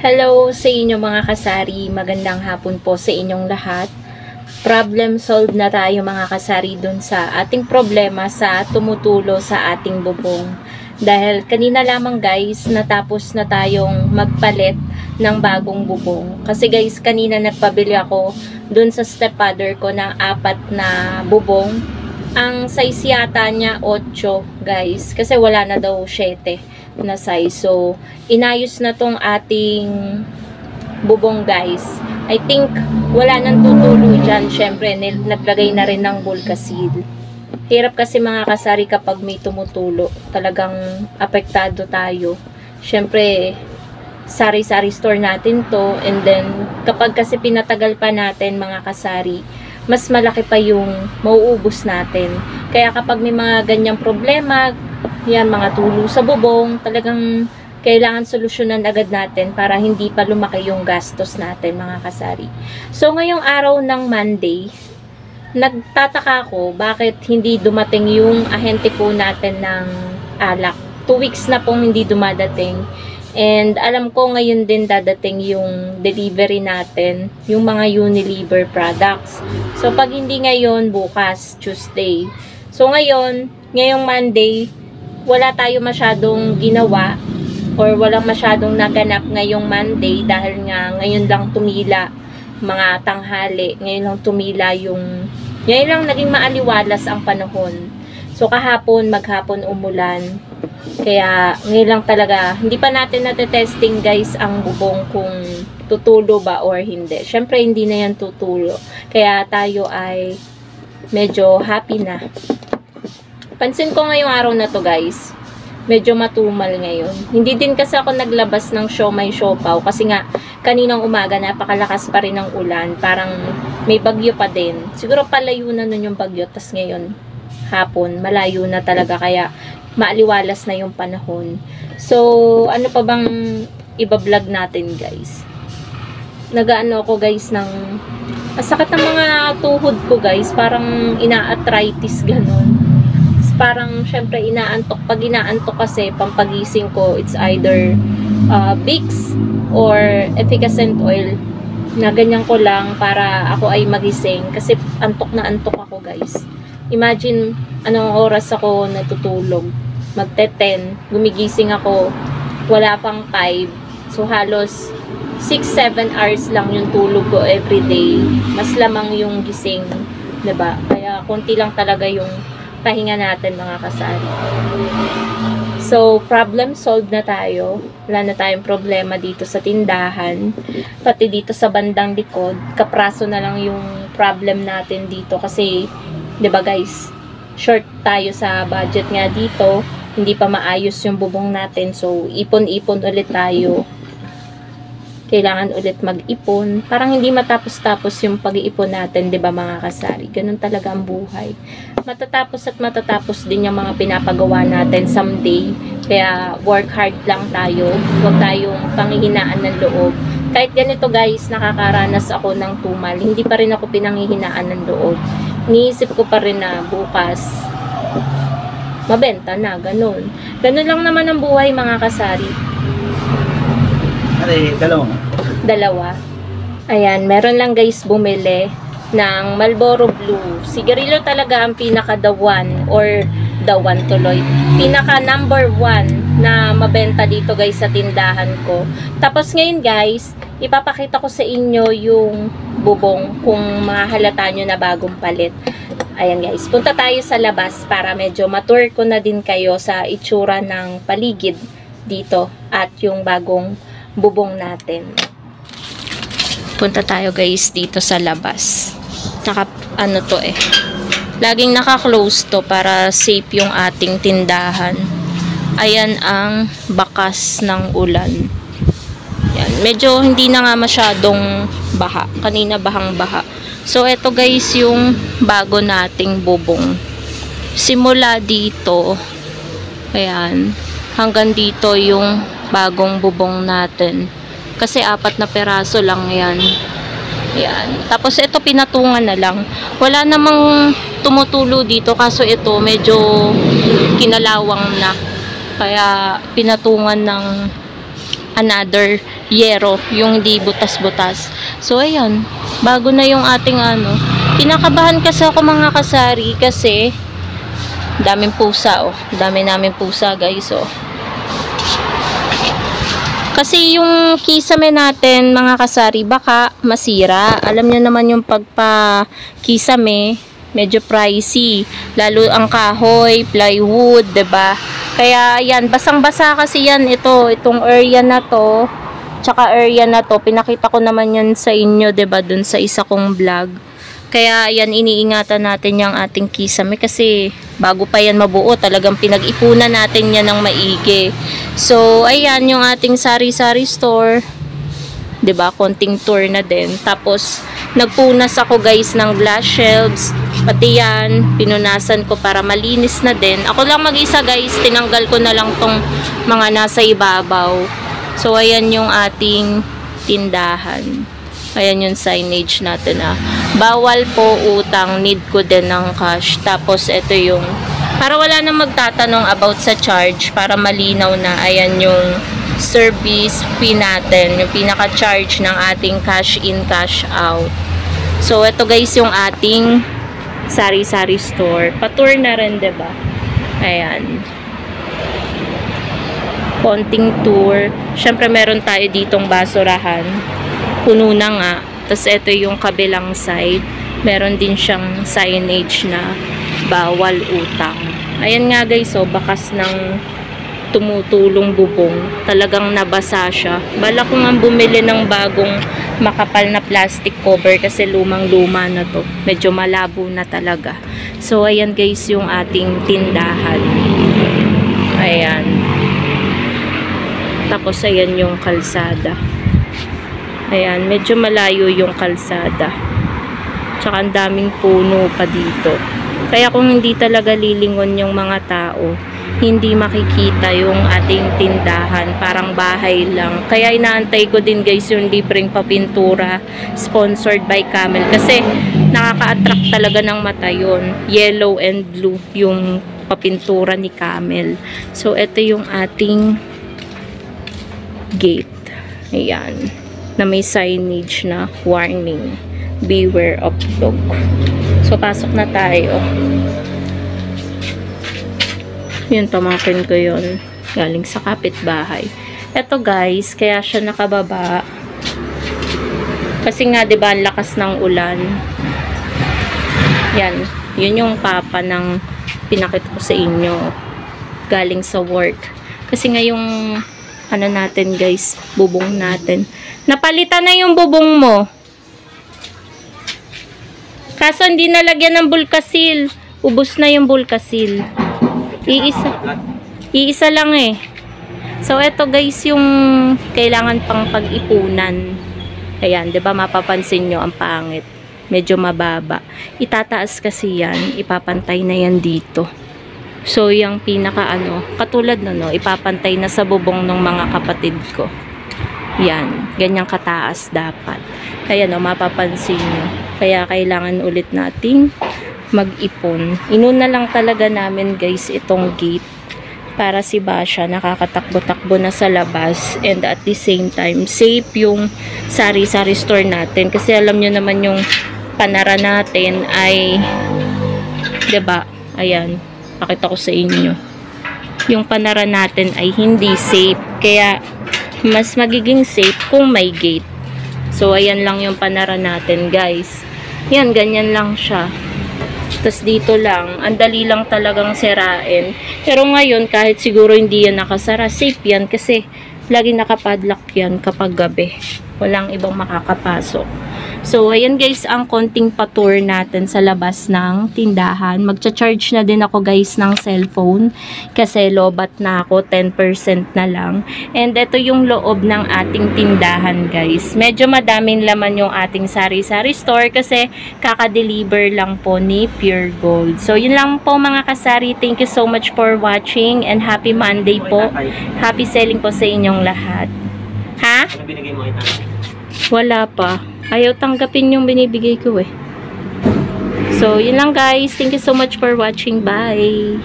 Hello sa inyo mga kasari, magandang hapon po sa inyong lahat. Problem solved na tayo mga kasari dun sa ating problema sa tumutulo sa ating bubong. Dahil kanina lamang guys, natapos na tayong magpalit ng bagong bubong. Kasi guys, kanina nagpabili ako dun sa stepfather ko ng 4 na bubong. Ang size yata niya 8 guys, kasi wala na daw 7 na size. So, inayos na tong ating bubong guys. I think wala nang tutulo dyan. Syempre, naglagay na rin ng Volcasil. Hirap kasi mga kasari kapag may tumutulo. Talagang apektado tayo. Syempre, sari-sari store natin to. And then, kapag kasi pinatagal pa natin mga kasari, mas malaki pa yung mauubos natin. Kaya kapag may mga ganyang problema, yan, mga tulo sa bubong, talagang kailangan solusyonan agad natin para hindi pa lumaki yung gastos natin mga kasari. So, ngayong araw ng Monday, nagtataka ako bakit hindi dumating yung ahente po natin ng alak. 2 weeks na pong hindi dumadating. And alam ko ngayon din dadating yung delivery natin, yung mga Unilever products. So, pag hindi ngayon, bukas, Tuesday. So, ngayong Monday, wala tayo masyadong ginawa or walang masyadong naganap ngayong Monday dahil nga ngayon lang tumila mga tanghali, ngayon lang tumila ngayon lang naging maaliwalas ang panahon. So kahapon, maghapon umulan. Kaya ngayon lang talaga, hindi pa natin natetesting guys ang bubong kung tutulo ba or hindi. Syempre hindi na yan tutulo. Kaya tayo ay medyo happy na. Pansin ko ngayong araw na to guys, medyo matumal ngayon. Hindi din kasi ako naglabas ng siomay siopaw kasi nga kaninang umaga napakalakas pa rin ng ulan. Parang may bagyo pa din. Siguro palayo na nun yung bagyo. Tas ngayon hapon, malayo na talaga kaya maaliwalas na yung panahon. So, ano pa bang ibablog natin guys? Nagaano ako guys ng sakit ng mga tuhod ko guys. Parang ina-arthritis ganun. Parang syempre inaantok. Pag inaantok kasi pampagising ko, it's either Vicks or efficacent oil na ganyan ko lang para ako ay magising kasi antok na antok ako guys. Imagine anong oras ako natutulog, magte-10, gumigising ako wala pang 5, so halos 6-7 hours lang yung tulog ko everyday. Mas lamang yung gising, diba? Kaya konti lang talaga yung pahinga natin mga kasari. So, problem solved na tayo. Wala na tayong problema dito sa tindahan. Pati dito sa bandang likod, kapraso na lang yung problem natin dito. Kasi, di ba guys, short tayo sa budget nga dito. Hindi pa maayos yung bubong natin. So, ipon-ipon ulit tayo. Kailangan ulit mag-ipon. Parang hindi matapos-tapos yung pag-iipon natin, di ba mga kasari? Ganun talaga ang buhay. Matatapos at matatapos din yung mga pinapagawa natin someday. Kaya work hard lang tayo. Huwag tayong panghihinaan ng loob. Kahit ganito guys, nakakaranas ako ng tumal. Hindi pa rin ako pinanghihinaan ng loob. Niisip ko pa rin na bukas mabenta na, ganun. Ganun lang naman ang buhay mga kasari. Dalawa. Ayan, meron lang guys bumili ng Marlboro Blue. Sigarilyo talaga ang pinaka the one or the one tuloy. Pinaka number 1 na mabenta dito guys sa tindahan ko. Tapos ngayon guys, ipapakita ko sa inyo yung bubong kung mahalata nyo na bagong palit. Ayan guys, punta tayo sa labas para medyo matour ko na din kayo sa itsura ng paligid dito at yung bagong bubong natin. Punta tayo guys dito sa labas. Ano to laging naka-close to para safe yung ating tindahan. Ayan ang bakas ng ulan. Yan. Medyo hindi na nga masyadong baha. Kanina bahang-baha. So eto guys yung bago nating bubong. Simula dito, ayan, hanggang dito yung bagong bubong natin. Kasi 4 na peraso lang yan. Ayan. Tapos ito pinatungan na lang. Wala namang tumutulo dito. Kaso ito medyo kinalawang na. Kaya pinatungan ng another yero, yung hindi butas-butas. So, ayan. Bago na yung ating ano. Kinakabahan kasi ako mga kasari kasi daming pusa, oh. Dami namin pusa, guys, oh. Kasi yung kisame natin, mga kasari, baka masira. Alam nyo naman yung pagpa-kisame, medyo pricey. Lalo ang kahoy, plywood, 'di ba? Kaya yan, basang-basa kasi yan itong area na to. Tsaka area na to, pinakita ko naman yan sa inyo, 'di ba, dun sa isa kong vlog. Kaya yan, iniingatan natin yung ating kisame kasi bago pa yan mabuo, talagang pinag-ipunan natin yan ng maigi. So, ayan yung ating sari-sari store. 'Di ba? Konting tour na din. Tapos, nagpunas ako guys ng glass shelves. Pati yan, pinunasan ko para malinis na din. Ako lang mag-isa guys, tinanggal ko na lang tong mga nasa ibabaw. So, ayan yung ating tindahan. Ayan yung signage natin, ah. Bawal po utang, need ko din ng cash. Tapos, ito yung, para wala nang magtatanong about sa charge, para malinaw na, ayan yung service fee natin, yung pinaka-charge ng ating cash in, cash out. So, ito guys yung ating sari-sari store. Patour na rin, diba? Ayan. Konting tour. Siyempre, meron tayo ditong basurahan. Puno na nga. Tapos, ito yung kabilang side. Meron din siyang signage na bawal utang. Ayan nga guys, so, bakas ng tumutulong bubong. Talagang nabasa siya. Bala ko nga bumili ng bagong makapal na plastic cover kasi lumang-luma na to. Medyo malabo na talaga. So, ayan guys yung ating tindahan. Ayan. Tapos, ayan yung kalsada. Ayan, medyo malayo yung kalsada. Tsaka ang daming puno pa dito. Kaya kung hindi talaga lilingon yung mga tao, hindi makikita yung ating tindahan. Parang bahay lang. Kaya inaantay ko din guys yung libreng papintura sponsored by Camel. Kasi nakaka-attract talaga ng mata yun. Yellow and blue yung papintura ni Camel. So, ito yung ating gate. Ayan. Na may signage na warning. Beware of dog. So, pasok na tayo. Yun, pamangkin ko yun. Galing sa kapitbahay. Eto guys, kaya siya nakababa. Kasi nga, diba, ang lakas ng ulan. Yan. Yun yung papa ng pinakita ko sa inyo. Galing sa work. Kasi nga yung ano natin guys, bubong natin. Napalitan na yung bubong mo. Kaso hindi nalagyan ng bulkasil. Ubos na yung bulkasil. Iisa lang eh. So, eto guys yung kailangan pang pag-ipunan. Ayan, 'di ba mapapansin nyo ang pangit. Medyo mababa. Itataas kasi yan. Ipapantay na yan dito. So, yung pinaka ano, katulad na no, ipapantay na sa bubong ng mga kapatid ko. Yan, ganyang kataas dapat. Kaya no, mapapansin nyo. Kaya kailangan ulit nating mag-ipon. Inuna lang talaga namin guys itong gate para si Basha nakakatakbo-takbo na sa labas and at the same time safe yung sari-sari store natin. Kasi alam nyo naman yung panara natin ay 'di ba? Ayan, pakita ko sa inyo. Yung panara natin ay hindi safe. Kaya mas magiging safe kung may gate. So, ayan lang yung panara natin, guys. Yan, ganyan lang siya. Tapos, dito lang. Ang dali lang talagang sirain. Pero ngayon, kahit siguro hindi yan nakasara, safe yan kasi lagi nakapadlock yan kapag gabi. Walang ibang makakapasok. So, ayan guys, ang konting patour natin sa labas ng tindahan. Magcha-charge na din ako guys ng cellphone kasi lobat na ako, 10% na lang. And ito yung loob ng ating tindahan guys. Medyo madaming laman yung ating sari-sari store kasi kaka-deliver lang po ni Pure Gold. So, yun lang po mga kasari. Thank you so much for watching and happy Monday po. Happy selling po sa inyong lahat. Ha? Ano binigay mo kay tatay? Wala pa. Ayaw tanggapin yung binibigay ko eh. So, yun lang guys. Thank you so much for watching. Bye!